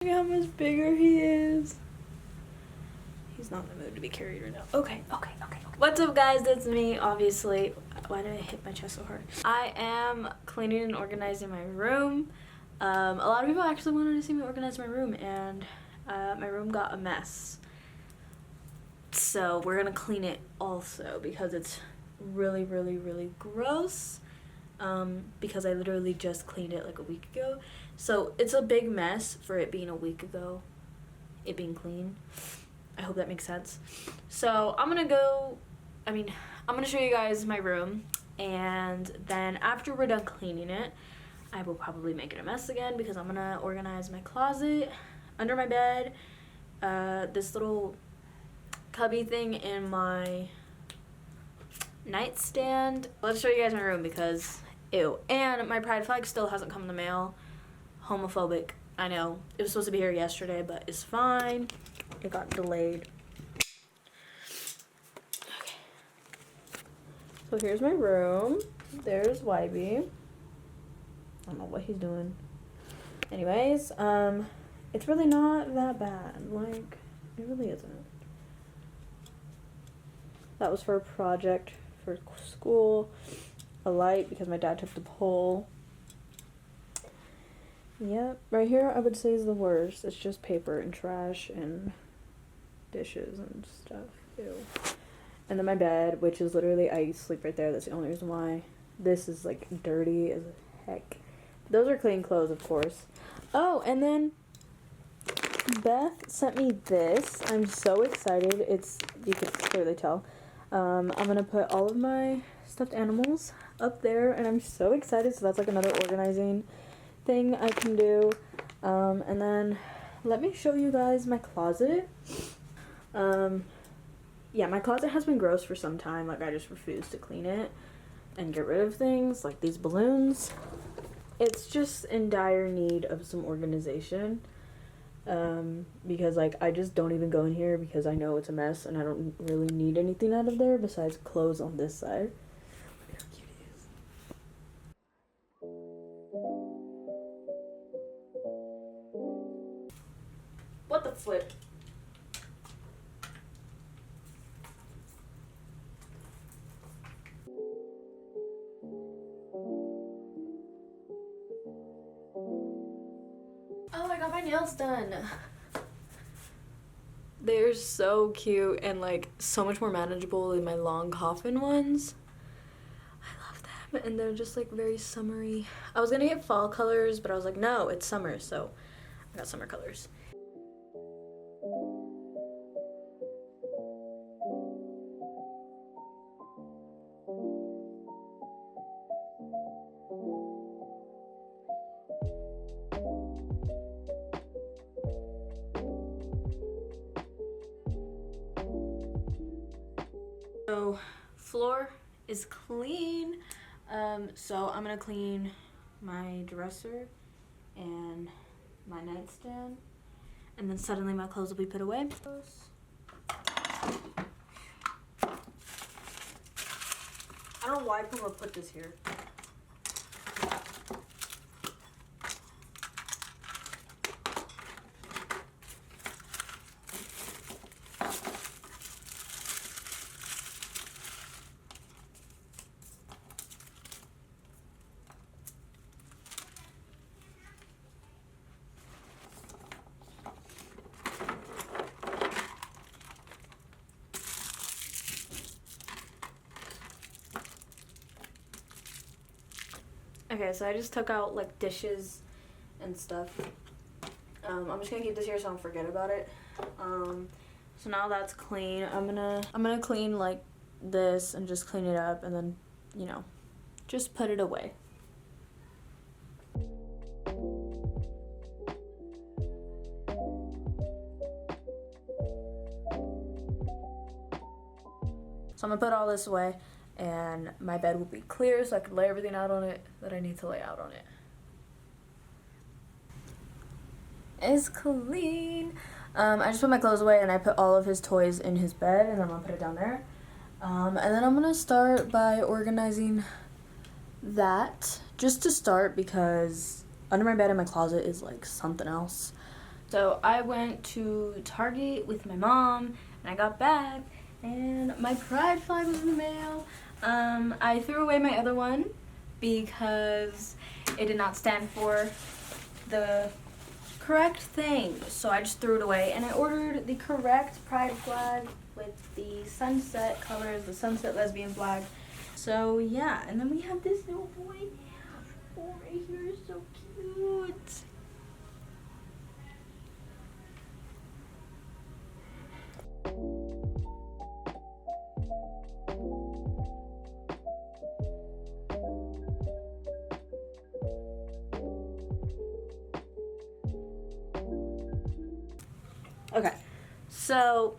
Look how much bigger he is. He's not in the mood to be carried right now. Okay. What's up, guys? That's me, obviously. Why did I hit my chest so hard? I am cleaning and organizing my room. A lot of people actually wanted to see me organize my room, and my room got a mess. So we're gonna clean it also because it's really gross. Because I literally just cleaned it like a week ago. So it's a big mess for it being a week ago, it being clean. I hope that makes sense. So I'm gonna show you guys my room, and then after we're done cleaning it, I will probably make it a mess again because I'm gonna organize my closet, under my bed, this little cubby thing in my nightstand. Let's show you guys my room because ew. And my pride flag still hasn't come in the mail. Homophobic, I know. It was supposed to be here yesterday, but it's fine. It got delayed. Okay. So here's my room. There's Wybie. I don't know what he's doing. Anyways, it's really not that bad. Like, it really isn't. That was for a project for school. A light because my dad took the pole. Yep, right here I would say is the worst. It's just paper and trash and dishes and stuff. Ew. And then my bed, which is literally, I sleep right there. That's the only reason why. This is like dirty as heck. Those are clean clothes, of course. Oh, and then Beth sent me this. I'm so excited. You can clearly tell. I'm gonna put all of my stuffed animals up there, and I'm so excited. So that's like another organizing thing I can do. And then let me show you guys my closet. Yeah, my closet has been gross for some time. Like, I just refuse to clean it and get rid of things like these balloons. It's just in dire need of some organization. Because like I just don't even go in here because I know it's a mess and I don't really need anything out of there besides clothes on this side. Look how cute he is. What the flip? Oh, I got my nails done. They're so cute and like so much more manageable than my long coffin ones. I love them, and they're just like very summery. I was gonna get fall colors, but I was like, no, it's summer, so I got summer colors. So floor is clean. So I'm gonna clean my dresser and my nightstand, and then suddenly my clothes will be put away. I don't know why Puma put this here. Okay, so I just took out like dishes and stuff. I'm just gonna keep this here so I don't forget about it. So now that's clean. I'm gonna clean like this and just clean it up and then, you know, just put it away. So I'm gonna put all this away, and my bed will be clear so I can lay everything out on it that I need to lay out on it. It's clean. I just put my clothes away and I put all of his toys in his bed, and I'm gonna put it down there. And then I'm gonna start by organizing that, just to start, because under my bed in my closet is like something else. So I went to Target with my mom, and I got back, and my pride flag was in the mail. I threw away my other one because it did not stand for the correct thing, so I just threw it away, and I ordered the correct pride flag with the sunset colors, the sunset lesbian flag. So yeah, and then we have this little boy. Oh, right here is so cute. Okay, so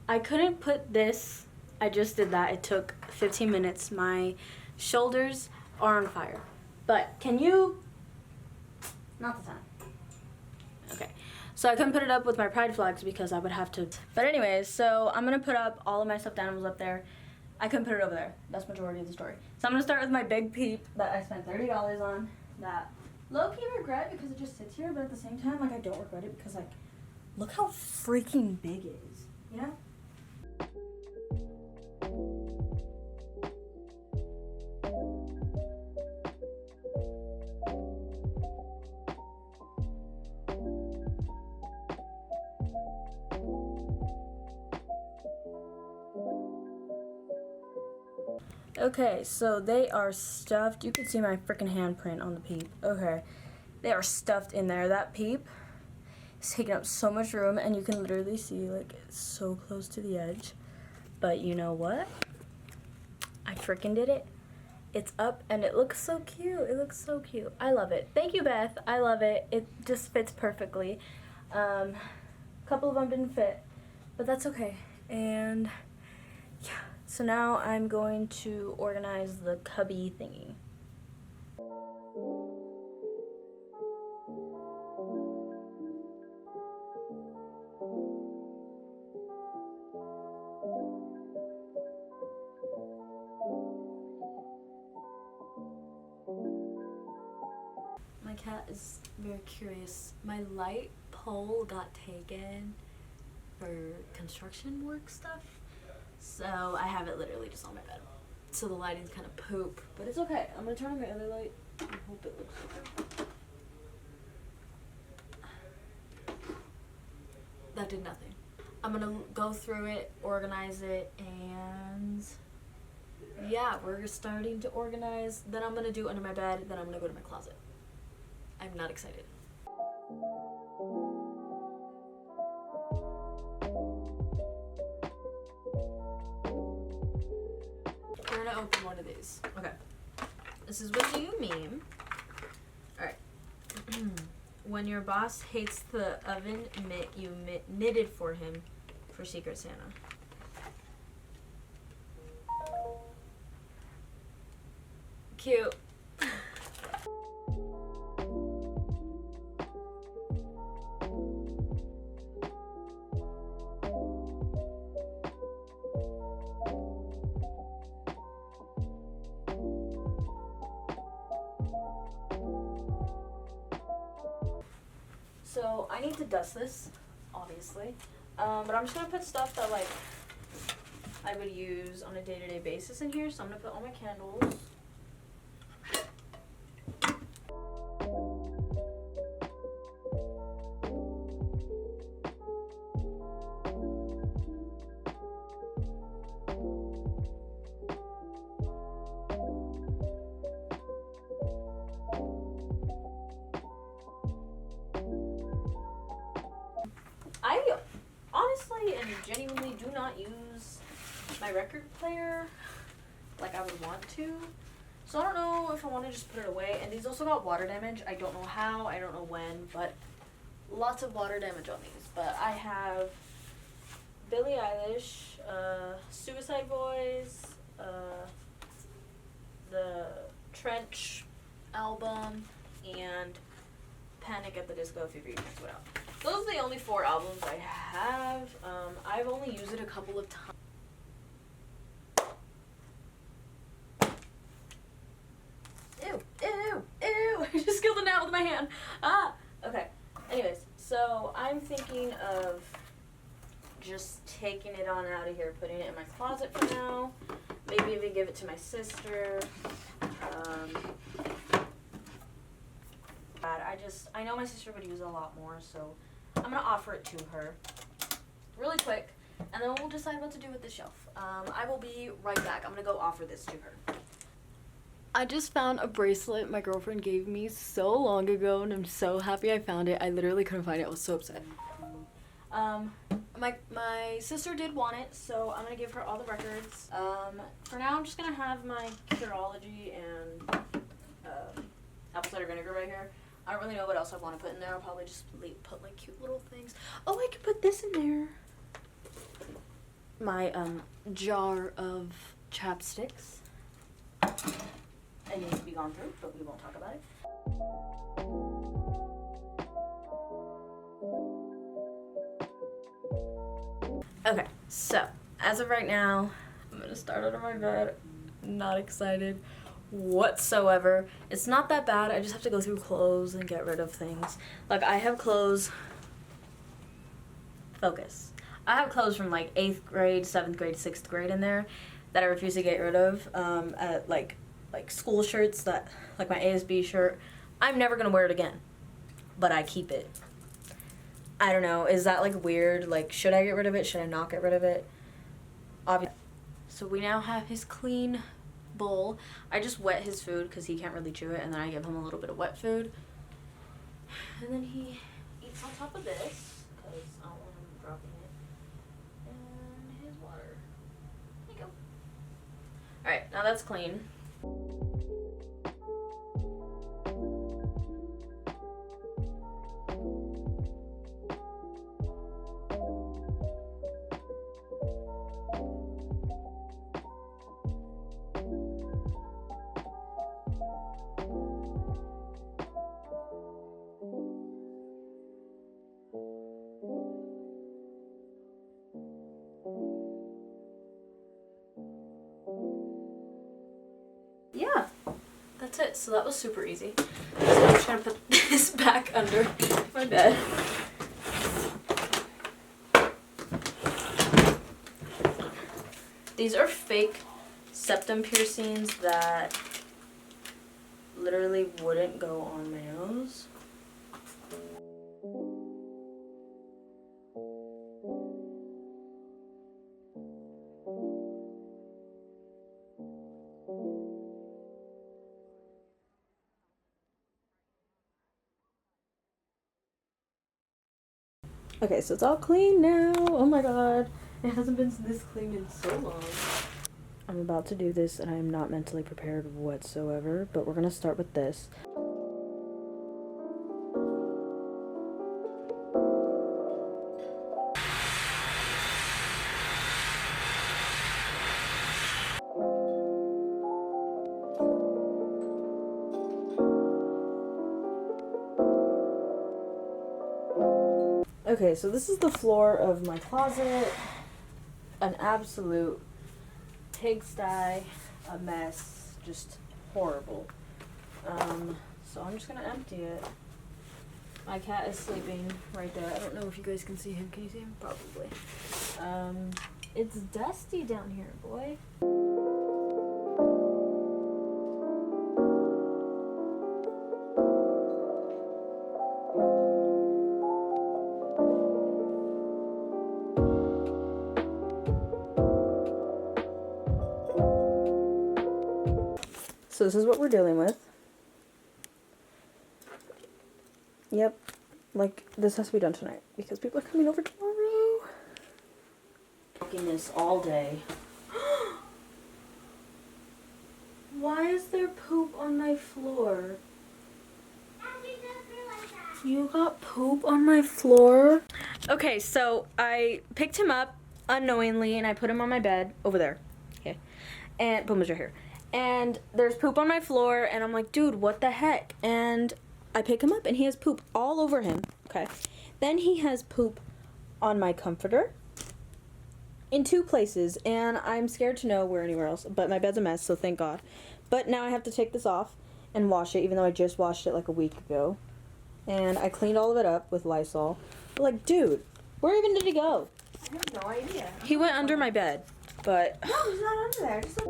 I couldn't put this, I just did that. It took 15 minutes. My shoulders are on fire. But can you, not the time. Okay, so I couldn't put it up with my pride flags because I would have to. But anyways, so I'm gonna put up all of my stuffed animals up there. I couldn't put it over there. That's majority of the story. So I'm gonna start with my big peep that I spent $30 on. That low-key regret because it just sits here, but at the same time, like, I don't regret it because, like, look how freaking big it is, you know? Okay, so they are stuffed. You can see my freaking handprint on the peep. Okay, they are stuffed in there. That peep is taking up so much room, and you can literally see, like, it's so close to the edge. But you know what? I freaking did it. It's up, and it looks so cute. It looks so cute. I love it. Thank you, Beth. I love it. It just fits perfectly. A couple of them didn't fit, but that's okay. And yeah. So now I'm going to organize the cubby thingy. My cat is very curious. My light pole got taken for construction work stuff. So I have it literally just on my bed. So the lighting's kind of poop, but it's okay. I'm gonna turn on my other light and hope it looks okay. That did nothing. I'm gonna go through it, organize it, and yeah, we're starting to organize. Then I'm gonna do under my bed, then I'm gonna go to my closet. I'm not excited. We're gonna open one of these. Okay. This is what you meme. Alright. When your boss hates the oven mitt you knitted for him for Secret Santa. Cute. So I need to dust this, obviously, but I'm just gonna put stuff that, like, I would use on a day-to-day basis in here. So I'm gonna put all my candles. I honestly and genuinely do not use my record player like I would want to. So I don't know if I want to just put it away. And these also got water damage. I don't know how, I don't know when, but lots of water damage on these. But I have Billie Eilish, Suicide Boys, the Trench album, and Panic at the Disco if you've ever checked it out. Those are the only 4 albums I have. I've only used it a couple of times. Ew, ew, ew. I just killed a gnat with my hand. Ah, okay. Anyways, so I'm thinking of just taking it on out of here, putting it in my closet for now. Maybe even give it to my sister. I know my sister would use it a lot more, so I'm gonna offer it to her really quick, and then we'll decide what to do with the shelf. I will be right back. I'm gonna go offer this to her. I just found a bracelet my girlfriend gave me so long ago, and I'm so happy I found it. I literally couldn't find it. I was so upset. My sister did want it, so I'm gonna give her all the records. For now, I'm just gonna have my Curology and apple cider vinegar right here. I don't really know what else I want to put in there. I'll probably just put like cute little things. Oh, I could put this in there. My jar of chapsticks. It needs to be gone through, but we won't talk about it. Okay, so as of right now, I'm gonna start out of my bed. Not excited whatsoever. It's not that bad. I just have to go through clothes and get rid of things. Like, I have clothes. Focus. I have clothes from like 8th grade, 7th grade, 6th grade in there that I refuse to get rid of. Like school shirts, that like my ASB shirt. I'm never gonna wear it again, but I keep it. I don't know. Is that like weird? Like, should I get rid of it? Should I not get rid of it? Obviously. So we now have his clean bowl. I just wet his food because he can't really chew it, and then I give him a little bit of wet food, and then he eats on top of this because I don't want him dropping it. And his water. There you go. All right, now that's clean. Yeah, that's it. So that was super easy. So I'm just gonna put this back under my bed. These are fake septum piercings that literally wouldn't go on my nose. Okay, so it's all clean now. Oh my god. It hasn't been this clean in so long. I'm about to do this and I am not mentally prepared whatsoever, but we're gonna start with this. Okay, so this is the floor of my closet. An absolute pigsty, a mess, just horrible. So I'm just gonna empty it. My cat is sleeping right there. I don't know if you guys can see him. Can you see him? Probably. It's dusty down here, boy. So this is what we're dealing with. Yep. Like, this has to be done tonight because people are coming over tomorrow. Working this all day. Why is there poop on my floor? You got poop on my floor? Okay, so I picked him up unknowingly and I put him on my bed over there. Okay. And boom, is right here. And there's poop on my floor, and I'm like, dude, what the heck? And I pick him up, and he has poop all over him, okay? Then he has poop on my comforter in 2 places, and I'm scared to know where anywhere else, but my bed's a mess, so thank God. But now I have to take this off and wash it, even though I just washed it like a week ago. And I cleaned all of it up with Lysol. Like, dude, where even did he go? I have no idea. He went under my bed, but... No, he's not under there. Just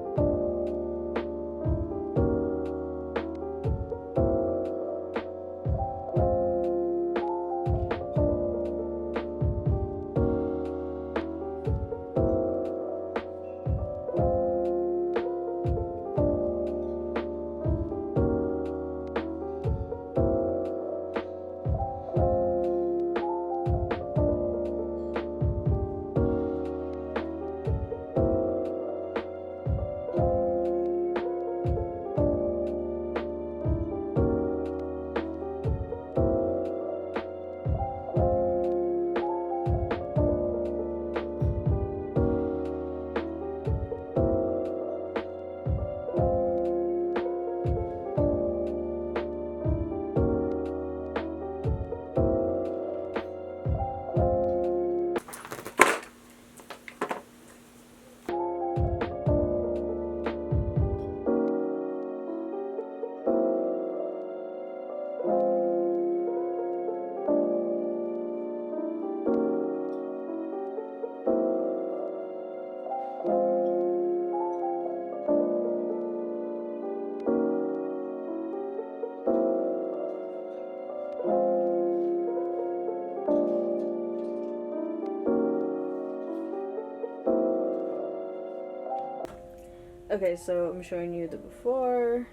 Okay, so I'm showing you the before.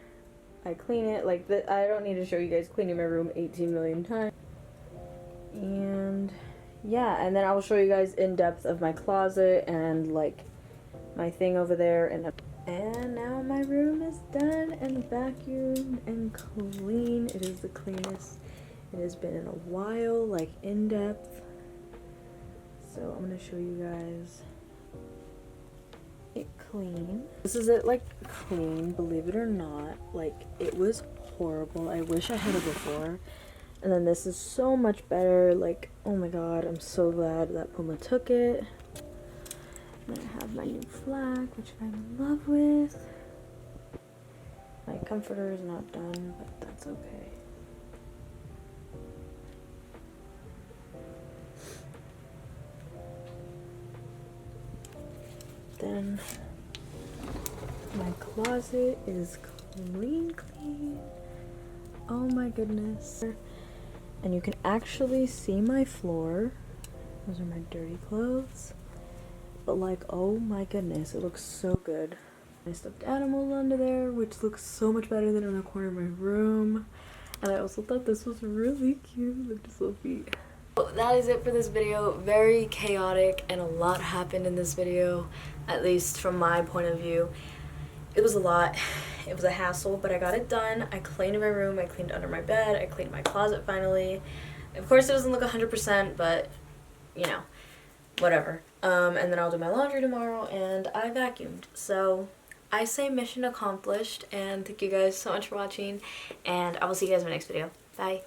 I clean it like that. I don't need to show you guys cleaning my room 18 million times. And yeah, and then I will show you guys in depth of my closet and like my thing over there. And now my room is done and vacuumed and clean. It is the cleanest it has been in a while, like in depth. So I'm gonna show you guys it clean. This is it like clean, believe it or not. Like, it was horrible. I wish I had it before. And then this is so much better. Like, oh my god, I'm so glad that Puma took it. And then I have my new flag, which I'm in love with. My comforter is not done, but that's okay. Then my closet is clean. Oh my goodness. And you can actually see my floor. Those are my dirty clothes. But like, oh my goodness, it looks so good. My stuffed animals under there, which looks so much better than in the corner of my room. And I also thought this was really cute. Look at his little feet. Well, that is it for this video. Very chaotic and a lot happened in this video, at least from my point of view. It was a lot. It was a hassle, but I got it done. I cleaned my room, I cleaned under my bed, I cleaned my closet finally. Of course it doesn't look 100%, but you know, whatever. And then I'll do my laundry tomorrow, and I vacuumed. So I say mission accomplished, and thank you guys so much for watching, and I will see you guys in my next video. Bye.